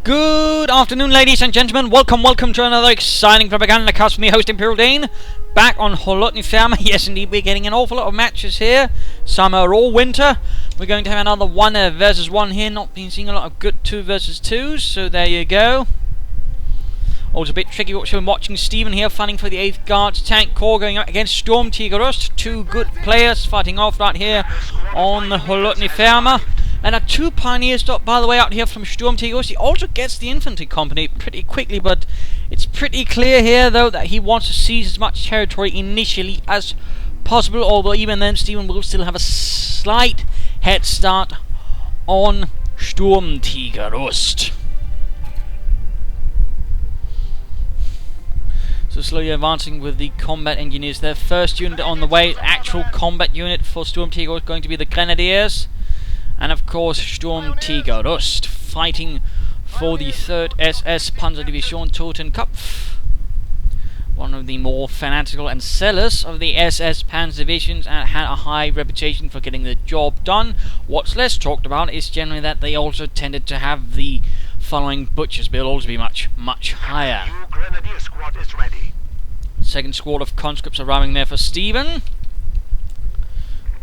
Good afternoon, ladies and gentlemen. Welcome to another exciting Propagandacast from me, host Imperial Dane. Back on Kholodny Ferma. Yes, indeed, we're getting an awful lot of matches here. Summer or winter. We're going to have another 1 versus 1 here. Not been seeing a lot of good 2 versus 2s, so there you go. Also a bit tricky watching Stephenn here fighting for the 8th Guards Tank Corps going up against Sturmtigerost. 2 good players fighting off right here on the Kholodny Ferma. And 2 pioneers, by the way, out here from Sturmtigerost. He also gets the infantry company pretty quickly, but it's pretty clear here, though, that he wants to seize as much territory initially as possible. Although even then, Stephenn will still have a slight head start on Sturmtigerost. So slowly advancing with the combat engineers. Their first unit on the way, actual combat unit for Sturmtigerost, going to be the Grenadiers. And of course, Sturmtigerost fighting for the 3rd SS Panzerdivision Totenkopf. One of the more fanatical and zealous of the SS Panzer divisions, and had a high reputation for getting the job done. What's less talked about is generally that they also tended to have the following butchers bill also be much higher. New Grenadier squad is ready. 2nd squad of conscripts arriving there for Stephenn.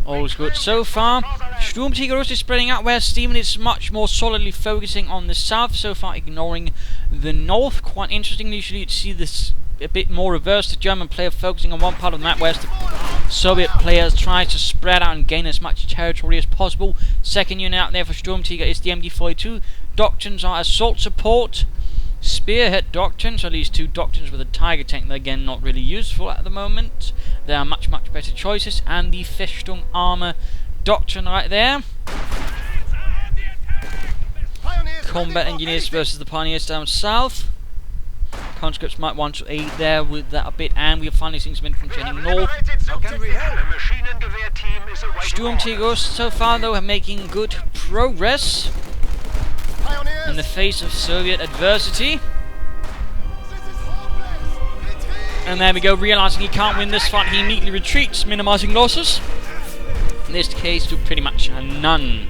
All's good so far. Sturmtigerost is spreading out where Stephenn is much more solidly focusing on the south, so far ignoring the north. Quite interestingly, usually you'd see this a bit more reversed. The German player focusing on one part of the map, whereas the Soviet players try to spread out and gain as much territory as possible. 2nd unit out there for Sturmtigerost is the MD-42. Doctrines are assault support, spearhead doctrines, at least 2 doctrines with a Tiger tank. They're again not really useful at the moment. There are much better choices, and the Festung armor doctrine right there. Combat engineers versus the pioneers down south. Conscripts might want to aid there with that a bit, and we're finally seeing some infantry heading north. Sturmtigerost so far though are making good progress in the face of Soviet adversity. And there we go, realizing he can't win this fight, he immediately retreats, minimizing losses. In this case, to pretty much none.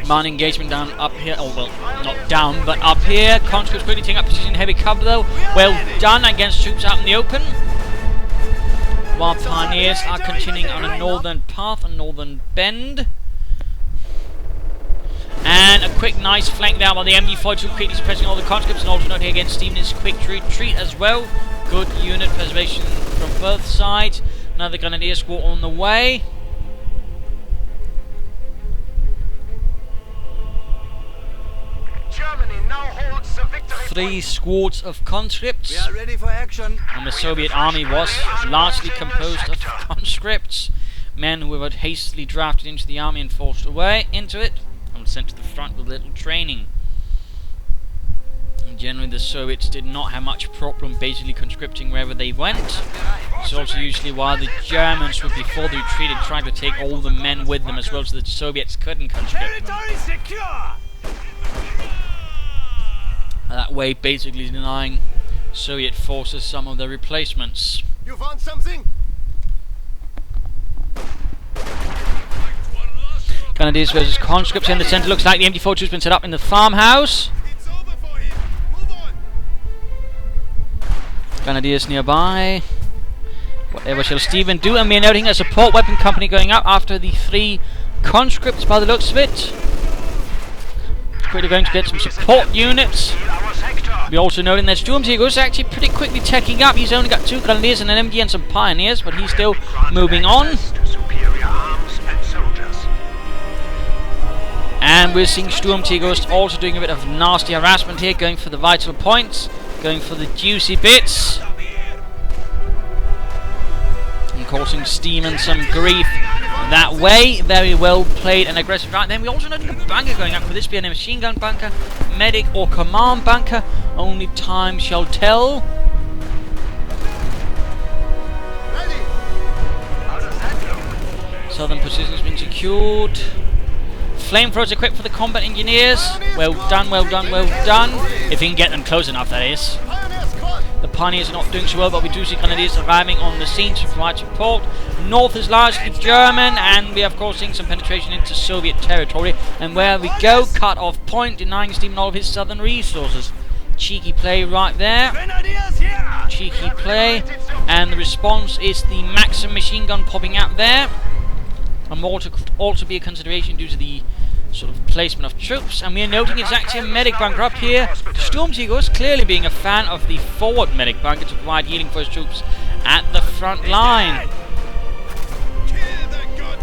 Man engagement down up here, oh well, not down, but up here. Conscripts quickly taking up position in heavy cover though. Well done against troops out in the open. While pioneers are continuing on a northern path, a northern bend. And a quick nice flank there by the MD-42, quickly suppressing all the conscripts, and also note here against Stephenn quick retreat as well. Good unit preservation from both sides. Another Grenadier squad on the way. Germany now holds the victory. 3 squads of conscripts. We are ready for action. And the Soviet army was largely composed of conscripts, men who were hastily drafted into the army and forced away into it, and sent to the front with little training. And generally the Soviets did not have much problem basically conscripting wherever they went. It's also usually why the Germans would, before they retreated, try to take all the men with them as well, so the Soviets couldn't conscript them. That way basically denying Soviet forces some of their replacements. You found something? Grenadiers versus conscripts in the centre. Looks like the MD-42 has been set up in the farmhouse. Grenadiers nearby. Whatever shall Stephenn do? And we're noting a support weapon company going up after the 3 conscripts by the looks of it. Quickly going to get some support units. We're also noting that Sturmtigerost is actually pretty quickly teching up. He's only got 2 Grenadiers and an MD and some pioneers, but he's still moving on. And we're seeing Sturmtigerost also doing a bit of nasty harassment here, going for the vital points, going for the juicy bits, and causing Stephenn some grief that way. Very well played and aggressive. Right then, we also noted a bunker going up. Could this be a machine gun bunker, medic or command bunker? Only time shall tell. Southern position has been secured. Flamethrowers equipped for the combat engineers. Well done, well done, well done. If you can get them close enough, that is. The Pioneers are not doing so well, but we do see Grenadiers arriving on the scene to provide support. North is largely German, and we are of course seeing some penetration into Soviet territory. And where we go, cut off point, denying Stephenn all of his southern resources. Cheeky play right there. Cheeky play, and the response is the Maxim machine gun popping out there. A mortar could also be a consideration due to the sort of placement of troops, and we are noting it's actually a medic bunker up here. Sturmtigerost clearly being a fan of the forward medic bunker to provide healing for his troops at the front line.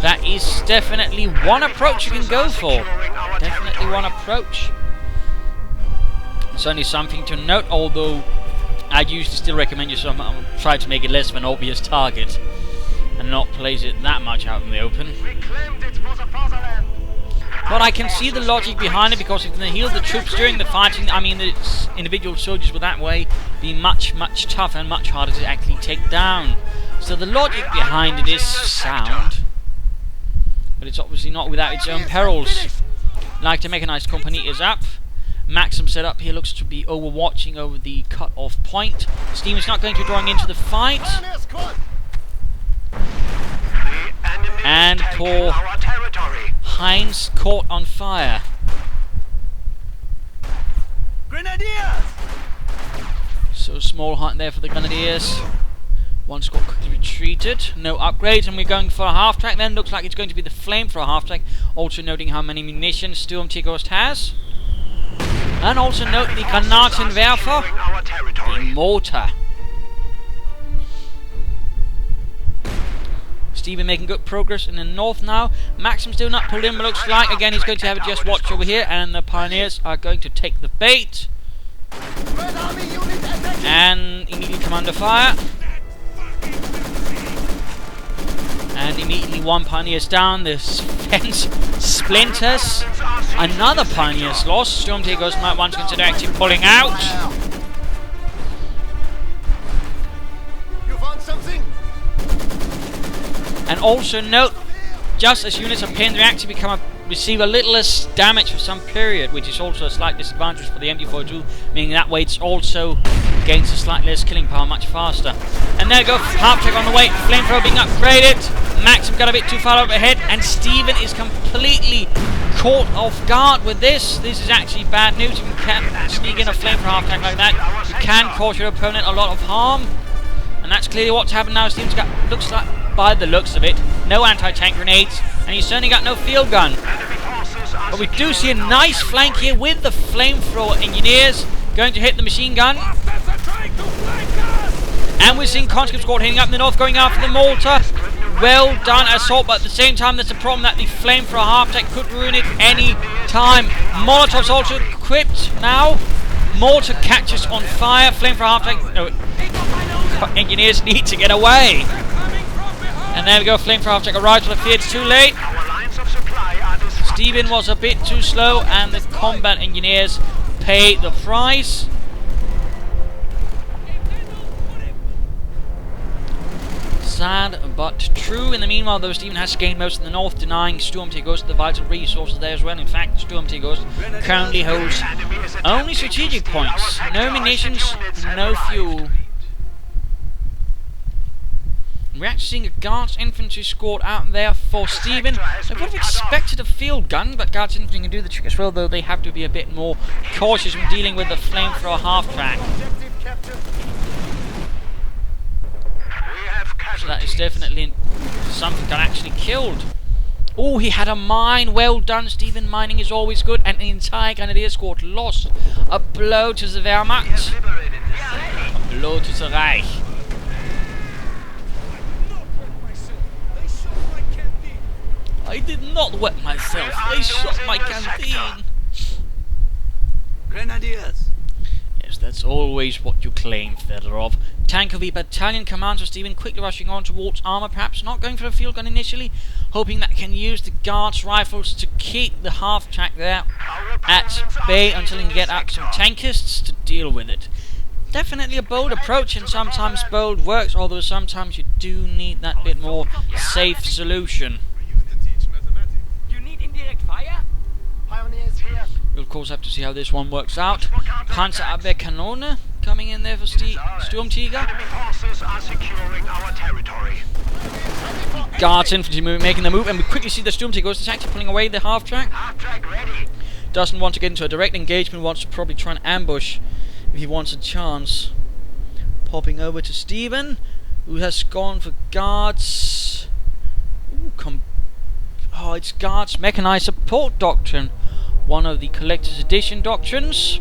That is definitely one approach you can go for. Definitely one approach. Certainly something to note, although I'd usually still recommend you try to make it less of an obvious target and not place it that much out in the open. But I can see the logic behind it, because if they heal the troops during the fighting, I mean the individual soldiers will that way be much tougher and much harder to actually take down. So the logic behind it is sound, but it's obviously not without its own perils. Like the mechanized company is up. Maxim set up here looks to be overwatching over the cut-off point. Stephen's not going to be drawing into the fight. And poor Heinz caught on fire. Grenadiers! So small hunt there for the Grenadiers. One squad quickly retreated. No upgrades, and we're going for a half-track then. Looks like it's going to be the flame for a half-track. Also noting how many munitions Sturmtigerost has. And also note the Granatenwerfer, the mortar. Stephenn making good progress in the north now. Maxim's still not pulled in, but looks like again he's going to have a just watch over here, and the Pioneers are going to take the bait. And immediately come under fire. And immediately one Pioneer's down. This fence splinters. Another Pioneer's lost. Sturmtigerost might want to consider actually pulling out. You found something? And also note, just as units are pinned, they actually receive a little less damage for some period, which is also a slight disadvantage for the MD42, meaning that way it's also gains a slightly less killing power much faster. And there we go, half-track on the way, flamethrower being upgraded. Maxim got a bit too far overhead, and Stephenn is completely caught off guard with this. This is actually bad news. If you can sneak in a flamethrower half-track like that, you can cause your opponent a lot of harm. And that's clearly what's happened now. Stephenn's got, looks like, by the looks of it, no anti-tank grenades, and he's certainly got no field gun. But we do see a nice flank here with the flamethrower engineers going to hit the machine gun. And we're seeing conscript squad hitting up in the north, going after the mortar. Well done assault, but at the same time there's a problem that the flamethrower half-tech could ruin it any time. Molotov's also equipped now. Mortar catches on fire. Flamethrower half-tech. No, engineers need to get away. And there we go, flamethrower half-tech arrives, but I fear it's too late. Stephenn was a bit too slow, and the combat engineers pay the price. Sad but true. In the meanwhile, though, Stephenn has gained most in the north, denying Sturmtigerost the vital resources there as well. In fact, Sturmtigerost currently holds only strategic points. No munitions, no fuel. We're actually seeing a Guards infantry squad out there for Stephenn. I would have expected a field gun, but Guards infantry can do the trick as well, though they have to be a bit more cautious when dealing with the flamethrower half-track. So that is definitely something that actually killed. Oh, he had a mine. Well done, Stephenn. Mining is always good, and the entire Grenadier squad lost. A blow to the Wehrmacht. A blow to the Reich. I did not wet myself. They shot my canteen. Grenadiers! Yes, that's always what you claim, Fedorov. Tankovy battalion commander Stephenn quickly rushing on towards armor, perhaps not going for a field gun initially, hoping that can use the Guards rifles to keep the half-track there at bay until he can get up some tankists to deal with it. Definitely a bold approach, and sometimes bold works, although sometimes you do need that bit more safe solution. We'll of course have to see how this one works out. Panzerabwehrkanone. coming in there for Sturmtiger. Enemy forces are securing our territory. Guards infantry making the move, and we quickly see the Sturmtigerost is actually pulling away the half track. Half track ready. Doesn't want to get into a direct engagement, wants to probably try and ambush if he wants a chance. Popping over to Stephenn, who has gone for guards. Ooh, oh, it's guards mechanized support doctrine, one of the collector's edition doctrines.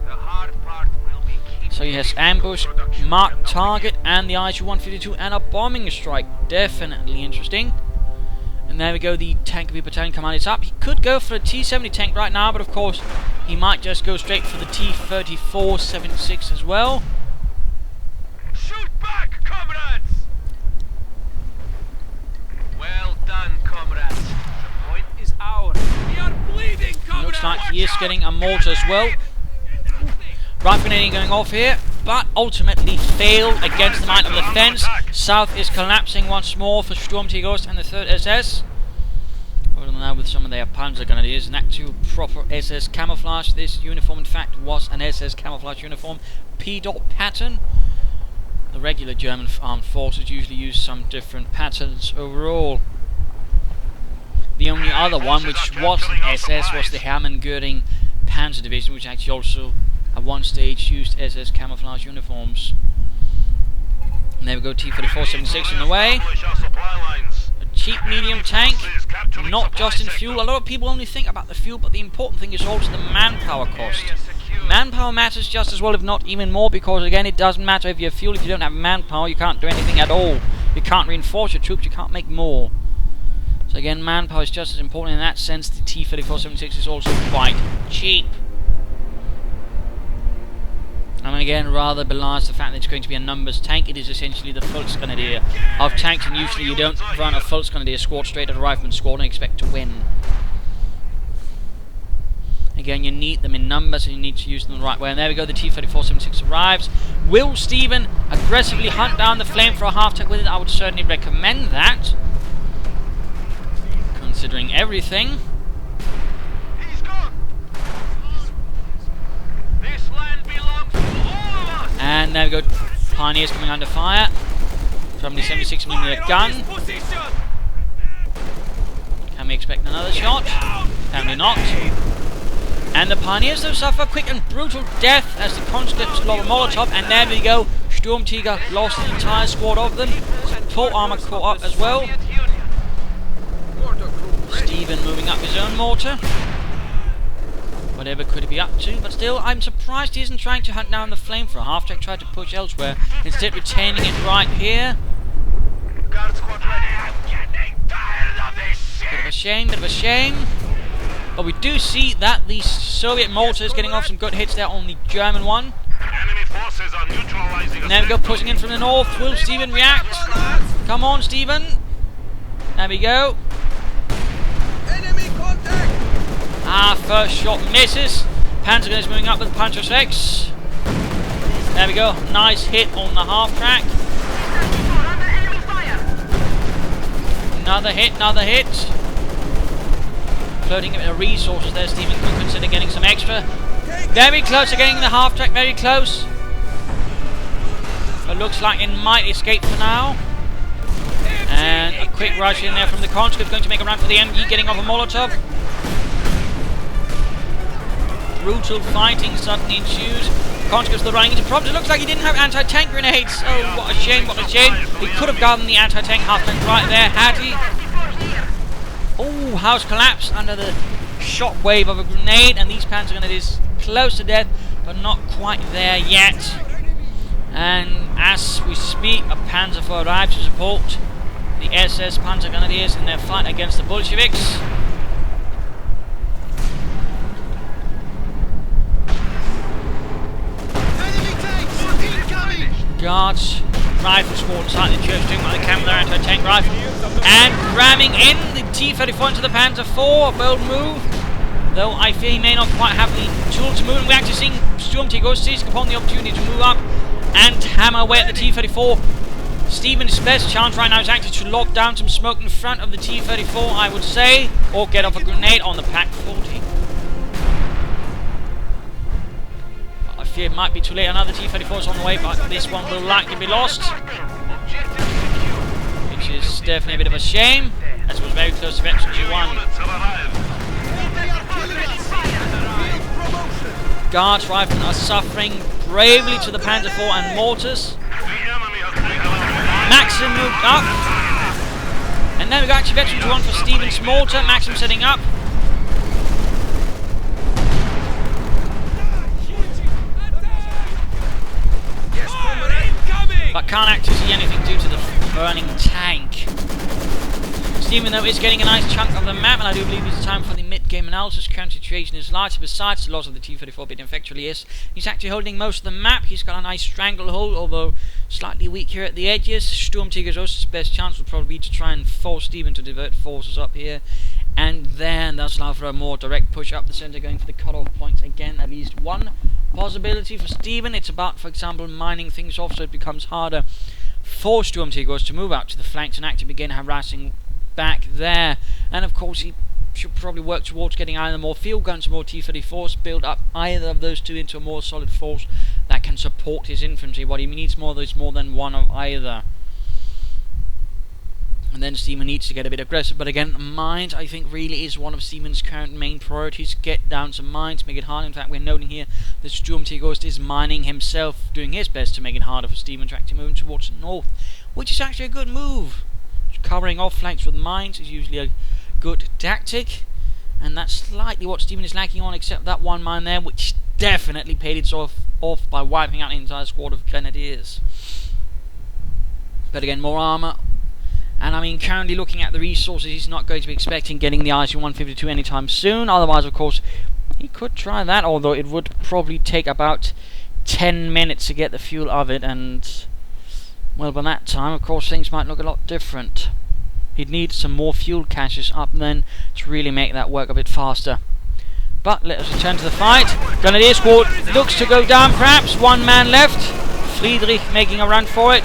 The hard part will be keeping So he has ambush, marked target, and the ISU-152, and a bombing strike. Definitely interesting. And there we go, the tank battalion command is up. He could go for a T-70 tank right now, but of course he might just go straight for the T-34-76 as well. Shoot back, comrades! Well done, comrades. The point is ours. We are bleeding, comrades! Looks like he is getting a mortar as well. Rifle going off here, but ultimately failed against the might of the fence. South is collapsing once more for Sturmtigerost and the 3rd SS. Over now with some of their Panzer Grenadiers, an actual proper SS camouflage. This uniform, in fact, was an SS camouflage uniform, P-dot pattern. The regular German armed forces usually use some different patterns overall. The only other one which wasn't SS was the Hermann-Göring Panzer Division, which actually also at one stage used SS camouflage uniforms. And there we go, T-34-76 in the way. A cheap medium tank, not just in fuel. A lot of people only think about the fuel, but the important thing is also the manpower cost. Manpower matters just as well, if not even more, because again, it doesn't matter if you have fuel. If you don't have manpower, you can't do anything at all. You can't reinforce your troops, you can't make more. So again, manpower is just as important in that sense. The T-34-76 is also quite cheap. And again, rather belies the fact that it's going to be a numbers tank. It is essentially the Volksgrenadier of tanks, and usually you don't run a Volksgrenadier squad straight at a rifleman squad and expect to win. Again, you need them in numbers and you need to use them the right way. And there we go, the T-34-76 arrives. Will Stephenn aggressively hunt down the flame for a half-tank with it? I would certainly recommend that, considering everything. He's gone. This land belongs to all of us. And there we go, Pioneers coming under fire from the 76mm gun. Position. Can we expect another shot? Can we not? And the Pioneers though suffer quick and brutal death as the conscripts lob a Molotov, and there we go, Sturmtiger lost the entire squad of them. Support armor caught up as well. Stephenn moving up his own mortar. Whatever could he be up to, but still, I'm surprised he isn't trying to hunt down the flame for a half-track, tried to push elsewhere, instead retaining it right here. Guard squad ready. I'm getting tired of this shit. Bit of a shame, bit of a shame. But we do see that the Soviet mortar is getting off some good hits there on the German one. Enemy forces are neutralizing. And there we go, pushing in from the north. Will Stephenn react? Come on, Stephenn. There we go. Enemy contact. Ah, first shot misses. Panzer is moving up with Panzer 6. There we go, nice hit on the half track. Another hit, another hit. Floating a bit of resources there. Stephenn could consider getting some extra. Very close to getting the half track, very close. But looks like it might escape for now. And a quick rush in there from the conscript, going to make a run for the MG, getting off a Molotov. Brutal fighting suddenly ensues. Conscripts are running into problems. It looks like he didn't have anti-tank grenades. Oh, what a shame, what a shame. He could have gotten the anti-tank half-tank right there, had he. Oh, house collapsed under the shockwave of a grenade, and these Panzer Grenadiers close to death, but not quite there yet. And as we speak, a Panzer IV arrives to support the SS Panzer Grenadiers in their fight against the Bolsheviks. Guards, rifle squad inside the church doing what they can with their anti-tank rifle, and ramming in the T-34 into the Panzer IV. A bold move, though I fear he may not quite have the tool to move. And we're actually seeing Sturmtigerost seizing upon the opportunity to move up and hammer away at the T-34. Stephenn's best chance right now is actually to lock down some smoke in front of the T-34, I would say, or get off a grenade on the Pak-40. I fear it might be too late. Another T-34 is on the way, but this one will likely be lost. Which is definitely a bit of a shame, as it was very close to Veteran G1. Guards riflemen are suffering bravely to the Panzer IV and mortars. Maxim moved up. And then we got actually Veteran G1 for Stephenn's mortar. Maxim setting up. But can't actually see anything due to the burning tank. Stephenn, though, is getting a nice chunk of the map, and I do believe it's time for the mid-game analysis. Current situation is large. Besides the loss of the T-34 bit effectually is, he's actually holding most of the map. He's got a nice stranglehold, although slightly weak here at the edges. Sturmtigerost's best chance would probably be to try and force Stephenn to divert forces up here. And then that's allow for a more direct push up the centre, going for the cut-off points again. At least one possibility for Stephenn. It's about, for example, mining things off so it becomes harder for Sturmtigerost to move out to the flanks and actually begin harassing back there. And of course he should probably work towards getting either more field guns or more T-34s, build up either of those two into a more solid force that can support his infantry. What he needs more is more than one of either. And then Stephenn needs to get a bit aggressive, but again, mines I think really is one of Stephenn's current main priorities. Get down some mines, make it hard. In fact, we're noting here that Sturmtigerost is mining himself, doing his best to make it harder for Stephenn to actually move towards the north, which is actually a good move. Covering off flanks with mines is usually a good tactic, and that's slightly what Stephenn is lacking on, except that one mine there, which definitely paid itself off by wiping out an entire squad of grenadiers. But again, more armour. And I mean, currently looking at the resources, he's not going to be expecting getting the IC-152 anytime soon. Otherwise, of course, he could try that, although it would probably take about 10 minutes to get the fuel of it, and well, by that time, of course, things might look a lot different. He'd need some more fuel caches up then to really make that work a bit faster. But let us return to the fight. Grenadier squad looks to go down, perhaps. One man left. Friedrich making a run for it.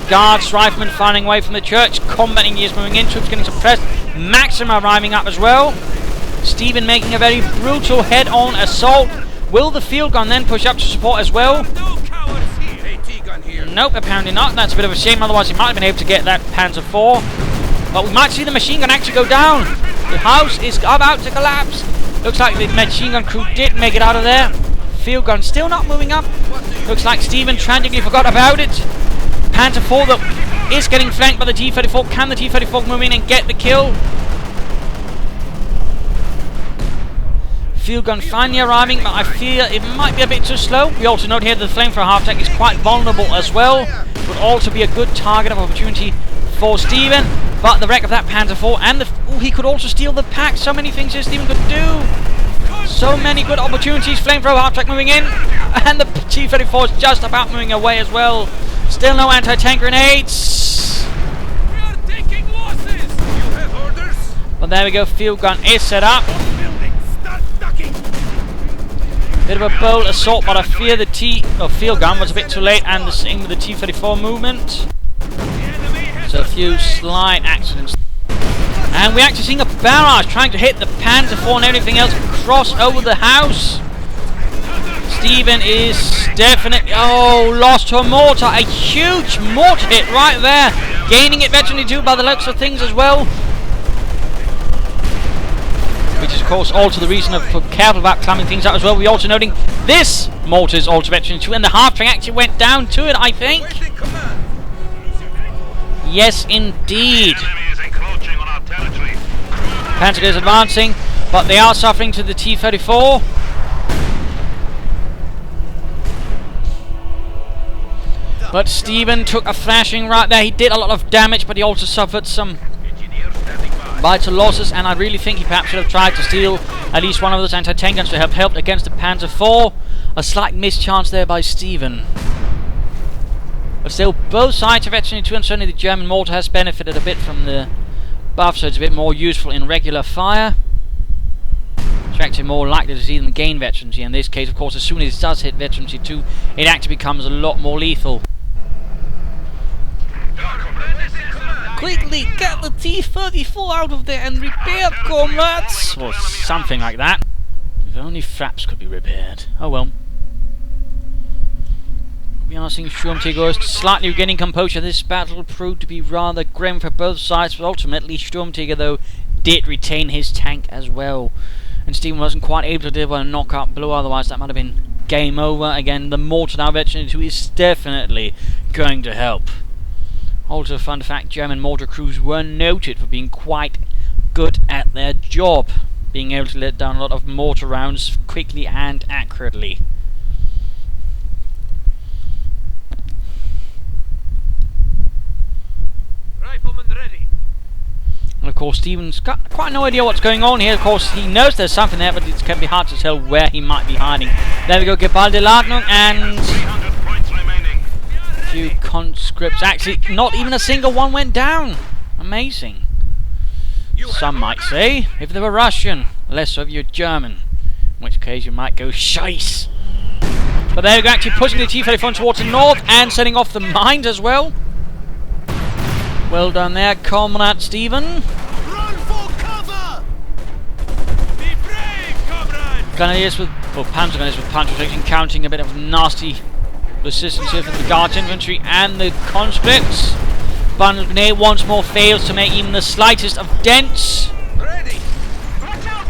Guards, riflemen firing away from the church. Combat engineers moving in. Troops getting suppressed. Maxim arriving up as well. Stephenn making a very brutal head-on assault. Will the field gun then push up to support as well? Nope, apparently not. That's a bit of a shame. Otherwise, he might have been able to get that Panzer IV. But we might see the machine gun actually go down. The house is about to collapse. Looks like the machine gun crew did make it out of there. Field gun still not moving up. Looks like Stephenn tragically forgot about it. Panzer IV though is getting flanked by the T-34. Can the T-34 move in and get the kill? Field gun finally arriving, but I fear it might be a bit too slow. We also note here that the flamethrower half-tank is quite vulnerable as well. Would also be a good target of opportunity for Stephenn. But the wreck of that Panzer IV and the... Ooh, he could also steal the pack. So many things here Stephenn could do. So many good opportunities. Flamethrower half-tank moving in. And the T-34 is just about moving away as well. Still no anti-tank grenades. We are taking losses. You have orders. But there we go. Field gun is set up. Bit of a bold assault, but I fear the field gun was a bit too late, and the same with the T-34 movement. So a few slight accidents. And we're actually seeing a barrage trying to hit the Panzer IV and everything else cross over the house. Stephenn is definitely... Oh, lost to a mortar. A huge mortar hit right there. Gaining it veteran 2 by the looks of things as well. Which is, of course, also the reason of careful about climbing things out as well. We're also noting this mortar is also veteran 2, and the half-track actually went down to it, I think. Yes, indeed. Panzer is advancing, but they are suffering to the T-34. But Stephenn took a thrashing right there. He did a lot of damage, but he also suffered some vital losses, and I really think he perhaps should have tried to steal at least one of those anti-tank guns to have helped against the Panzer IV. A slight mischance there by Stephenn. But still, both sides have actually, and certainly the German mortar has benefited a bit from the buff, so it's a bit more useful in regular fire. It's actually more likely to see them gain veterancy. In this case, of course, as soon as it does hit veterancy 2, it actually becomes a lot more lethal. Quickly get the T-34 out of there and repair, comrades! Or something like that. If only fraps could be repaired. Oh well. We are seeing Sturmtigerost slightly regaining composure. This battle proved to be rather grim for both sides, but ultimately Sturmtiger, though, did retain his tank as well. And Stephenn wasn't quite able to deliver a knockout blow, otherwise that might have been game over. Again, the mortar now veteran 2 is definitely going to help. Also, fun fact, German mortar crews were noted for being quite good at their job, being able to let down a lot of mortar rounds quickly and accurately. Rifleman ready. And of course, Stephenn's got quite no idea what's going on here. Of course, he knows there's something there, but it can be hard to tell where he might be hiding. There we go, Geballte Ladnung, and a few conscripts. Actually, not even a single one went down. Amazing. Some might say, if they were Russian, less so if you're German, in which case you might go shice. But there we go, actually pushing the T-34 towards the north and setting off the mines as well. Well done there, Comrade Stephenn. Run for cover! Be brave, comrade! Grenadiers with, well, Panzer Grenadiers with punch protection, counting a bit of nasty resistance here from the Guards infantry and the conscripts. Bundle grenade once more fails to make even the slightest of dents. Ready! Watch out!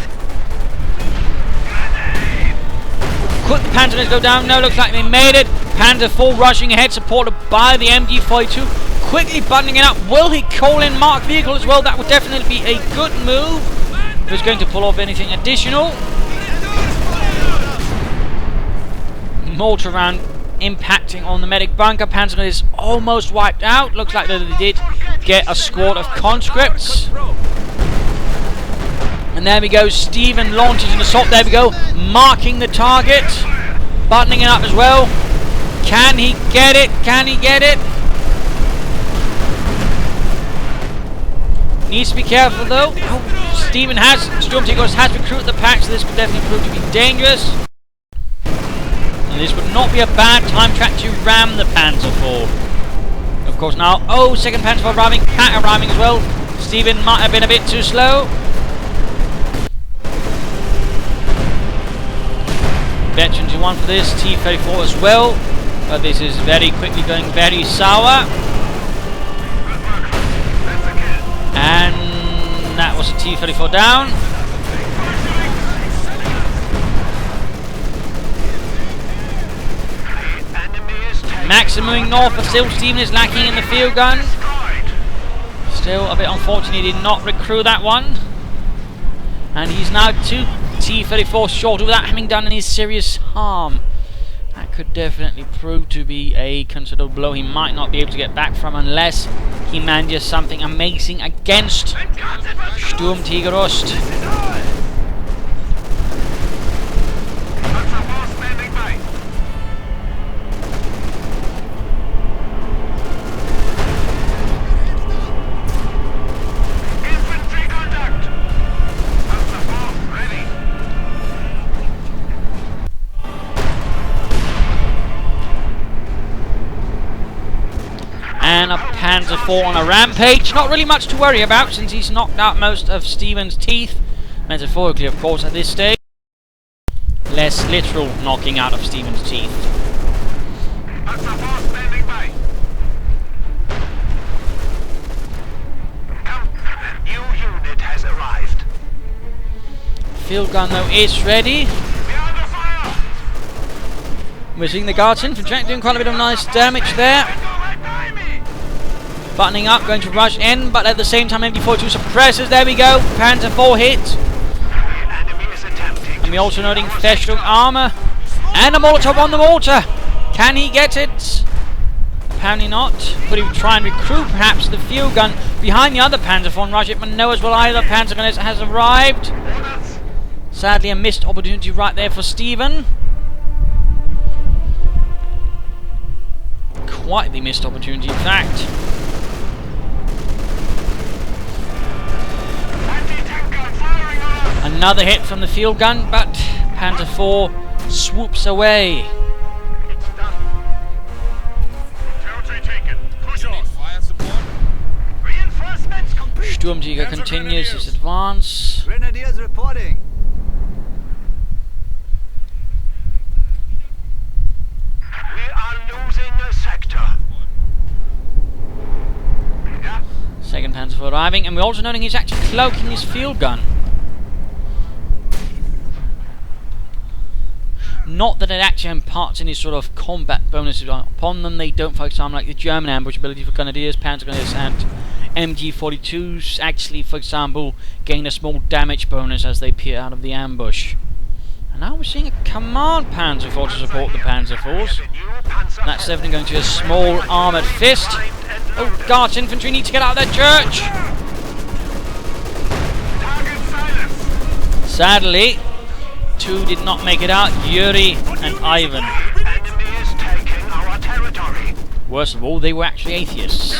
Could the Panzer Grenadiers go down? No, looks like they made it. Panzer IV rushing ahead, supported by the MG42. Quickly buttoning it up. Will he call in marked vehicle as well? That would definitely be a good move if he's going to pull off anything additional. Mortar round impacting on the medic bunker. Panzer is almost wiped out. Looks like they did get a squad of conscripts. And there we go. Stephenn launches an assault. There we go. Marking the target. Buttoning it up as well. Can he get it? Can he get it? Needs to be careful though. Oh, Sturmtigerost has recruited the pack, so this could definitely prove to be dangerous. And this would not be a bad time track to ram the Panzer IV. Of course now, oh, second Panzer IV arriving, pack arriving as well. Stephenn might have been a bit too slow. Veteran to one for this, T-34 as well. But this is very quickly going very sour. And that was a T-34 down. Max moving north, but still Stephenn is lacking in the field gun. Still a bit unfortunate he did not recruit that one. And he's now 2 T-34 short without having done any serious harm. That could definitely prove to be a considerable blow he might not be able to get back from unless he manages something amazing against Sturmtigerost. And a Panzer IV on a rampage. Not really much to worry about since he's knocked out most of Stephenn's teeth. Metaphorically, of course, at this stage. Less literal knocking out of Stephenn's teeth. New unit has arrived. Field gun, though, is ready. We're seeing the Guards infantry doing quite a bit of nice damage there. Buttoning up, going to rush in, but at the same time MD42 suppresses. There we go, Panzer IV hit. And we're also noting Festung armor. And a Molotov on the mortar. Can he get it? Apparently not. Could he try and recruit perhaps the field gun behind the other Panzer IV and rush it? But no as well either. Panzer gun has arrived. Sadly a missed opportunity right there for Stephenn. Quite the missed opportunity in fact. Another hit from the field gun, but Panzer IV swoops away. It's done. Territory taken. Push on. Fire support. Reinforcements complete. Sturmtiger continues his advance. Grenadiers reporting. arriving, and we're also noting he's actually cloaking his field gun. Not that it actually imparts any sort of combat bonuses upon them. They don't, for example, like the German ambush ability for Grenadiers, Panzer Grenadiers, and MG42s actually, for example, gain a small damage bonus as they peer out of the ambush. And now we're seeing a command Panzer Force to support the Panzer Force. That's definitely going to be a small armoured fist. Oh, Guards infantry need to get out of their church! Sadly, two did not make it out, Yuri and Ivan. Worst of all, they were actually atheists.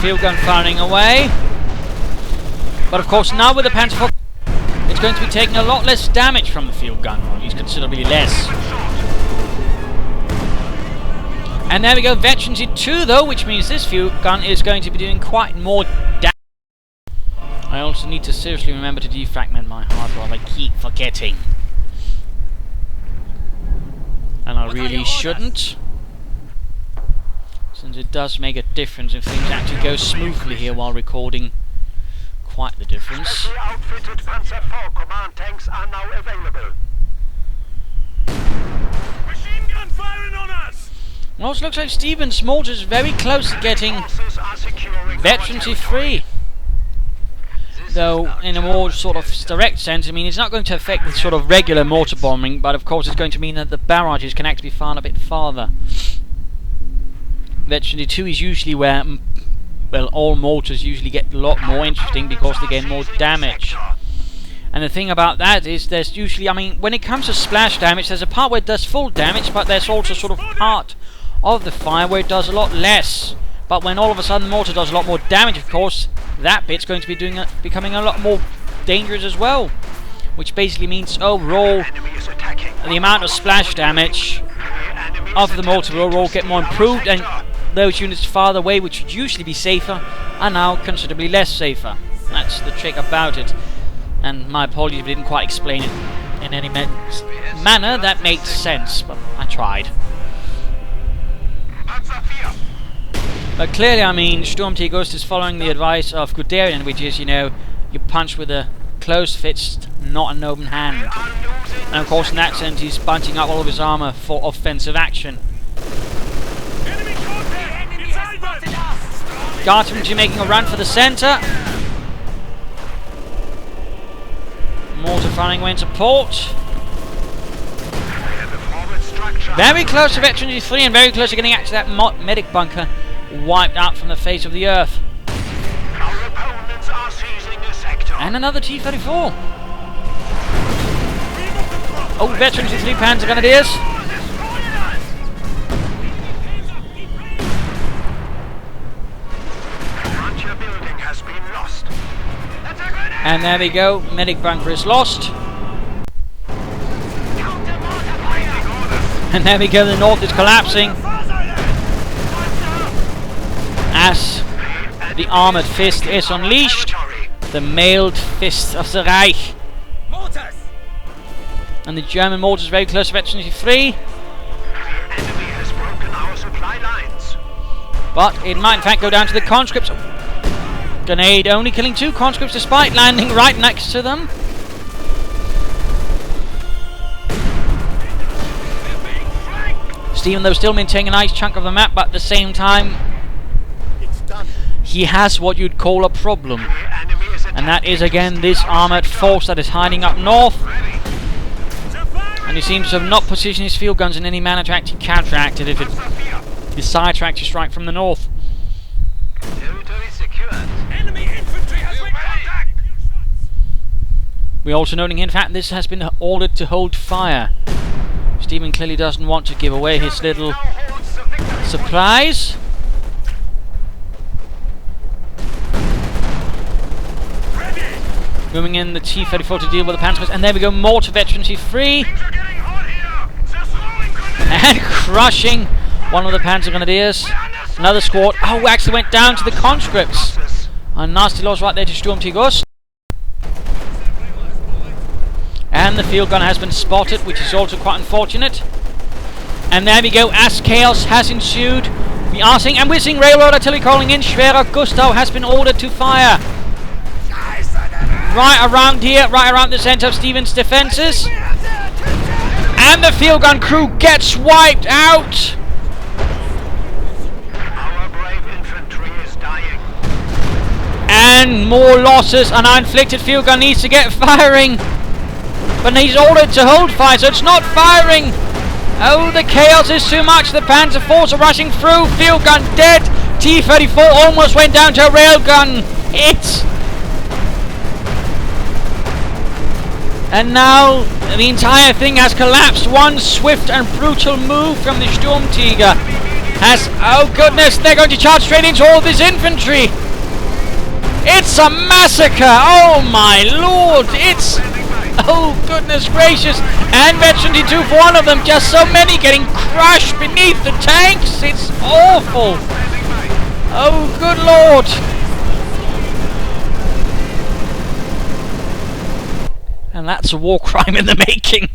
Field gun firing away. But of course, now with the Panzer Force, it's going to be taking a lot less damage from the field gun, or at least considerably less. And there we go, Veterans in 2 though, which means this field gun is going to be doing quite more damage. I also need to seriously remember to defragment my hardware, I keep forgetting. And I really shouldn't, since it does make a difference if things actually go smoothly here while recording. Quite the difference. Specially outfitted Panzer IV command tanks are now available. Machine gun firing on us! Well, it looks like Stephenn's mortar is very close to getting Veterancy free. Though, in a more sort of direct sense, I mean, it's not going to affect the sort of regular mortar bombing, but of course it's going to mean that the barrages can actually be fired a bit farther. Veterancy 2 is usually where, well, all mortars usually get a lot more interesting because they get more damage. And the thing about that is there's usually, I mean, when it comes to splash damage, there's a part where it does full damage, but there's also sort of part of the fire where it does a lot less. But when all of a sudden mortar does a lot more damage, of course, that bit's going to be becoming a lot more dangerous as well. Which basically means overall, the amount of splash damage of the mortar will overall get more improved, and those units farther away, which would usually be safer, are now considerably less safer. That's the trick about it. And my apologies if I didn't quite explain it in any manner that made sense, but I tried. But clearly, I mean, Sturmtigerost is following the advice of Guderian, which is, you know, you punch with a closed fist, not an open hand. And of course, in that sense, he's bunching up all of his armour for offensive action. Guards infantry making a run for the centre. Mortar firing away in support. Very close to Veterancy 3 and very close to getting actually that medic bunker wiped out from the face of the earth. And another T-34. Oh, Veterancy 3 Panzer Grenadiers. And there we go, medic bunker is lost. And there we go, the north is collapsing as the armoured fist is unleashed. The mailed fist of the Reich. And the German mortars very close to Veterancy 3. But it might in fact go down to the conscripts. Grenade only killing 2 conscripts despite landing right next to them. Stephenn though still maintaining a nice chunk of the map, but at the same time he has what you'd call a problem. And that is again this armoured force that is hiding up north. And he seems to have not positioned his field guns in any manner to actually counteract it if it decides to actually strike from the north. We're also noting, in fact, this has been ordered to hold fire. Stephenn clearly doesn't want to give away his little supplies. Moving in the T-34 to deal with the Panzers, and there we go, mortar Veterancy 3. And crushing one of the Panzer Grenadiers. Another squad. Oh, actually went down to the conscripts. A nasty loss right there to Sturmtigerost. And the field gun has been spotted, which is also quite unfortunate. And there we go, as chaos has ensued, We are seeing, and we're seeing railroad artillery calling in. Schwerer Gustav has been ordered to fire. Right around here, right around the centre of Stephenn's defences. And the field gun crew gets wiped out. Our brave infantry is dying. And more losses, and our inflicted field gun needs to get firing. But he's ordered to hold fire, so it's not firing. Oh, the chaos is too much. The Panzer force are rushing through. Field gun dead. T-34 almost went down to a railgun. Hit. And now the entire thing has collapsed. One swift and brutal move from the Sturmtiger has... Oh goodness, they're going to charge straight into all this infantry. It's a massacre. Oh my lord. It's... Oh goodness gracious. And veteran 22 for one of them. Just so many getting crushed beneath the tanks. It's awful. Oh good lord. And that's a war crime in the making.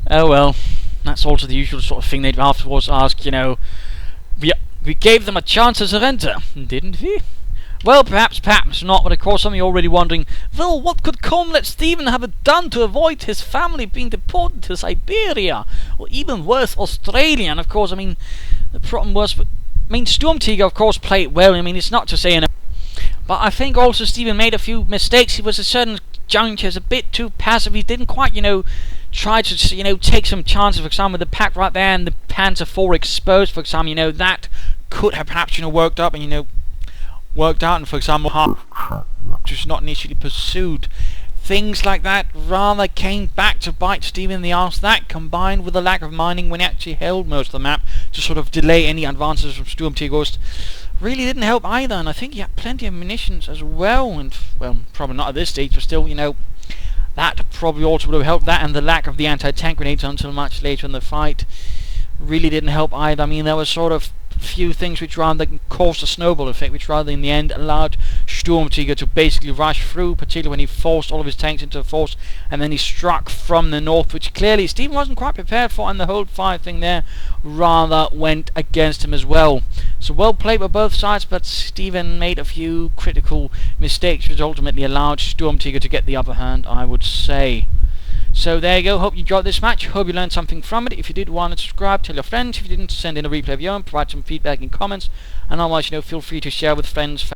Oh well, that's also the usual sort of thing they'd afterwards ask, you know, we gave them a chance to surrender, didn't we? Well, perhaps not, but of course some of you are already wondering, well, what could comrade Stephenn have done to avoid his family being deported to Siberia, or even worse, Australia? And of course, I mean, the problem was, Sturmtiger of course played well. I mean, it's not to say, but I think also Stephenn made a few mistakes. He was at certain junctures a bit too passive. He didn't quite, try to, take some chances. For example, with the pack right there and the Panzer IV exposed, for example, that could have perhaps, worked up and, worked out, and for example, just not initially pursued. Things like that rather came back to bite Stephenn in the arse. That, combined with the lack of mining when he actually held most of the map to sort of delay any advances from Sturmtigerost, really didn't help either. And I think he had plenty of munitions as well, and well, probably not at this stage, but still, that probably also would have helped. That and the lack of the anti-tank grenades until much later in the fight really didn't help either. I mean, there was sort of few things which rather caused a snowball effect, which rather in the end allowed Sturmtiger to basically rush through, particularly when he forced all of his tanks into force, and then he struck from the north, which clearly Stephenn wasn't quite prepared for, and the whole fire thing there rather went against him as well. So well played by both sides, but Stephenn made a few critical mistakes which ultimately allowed Sturmtiger to get the upper hand, I would say. So there you go, hope you enjoyed this match, hope you learned something from it. If you did, want to subscribe, tell your friends. If you didn't, send in a replay of your own, provide some feedback in comments, and otherwise, feel free to share with friends,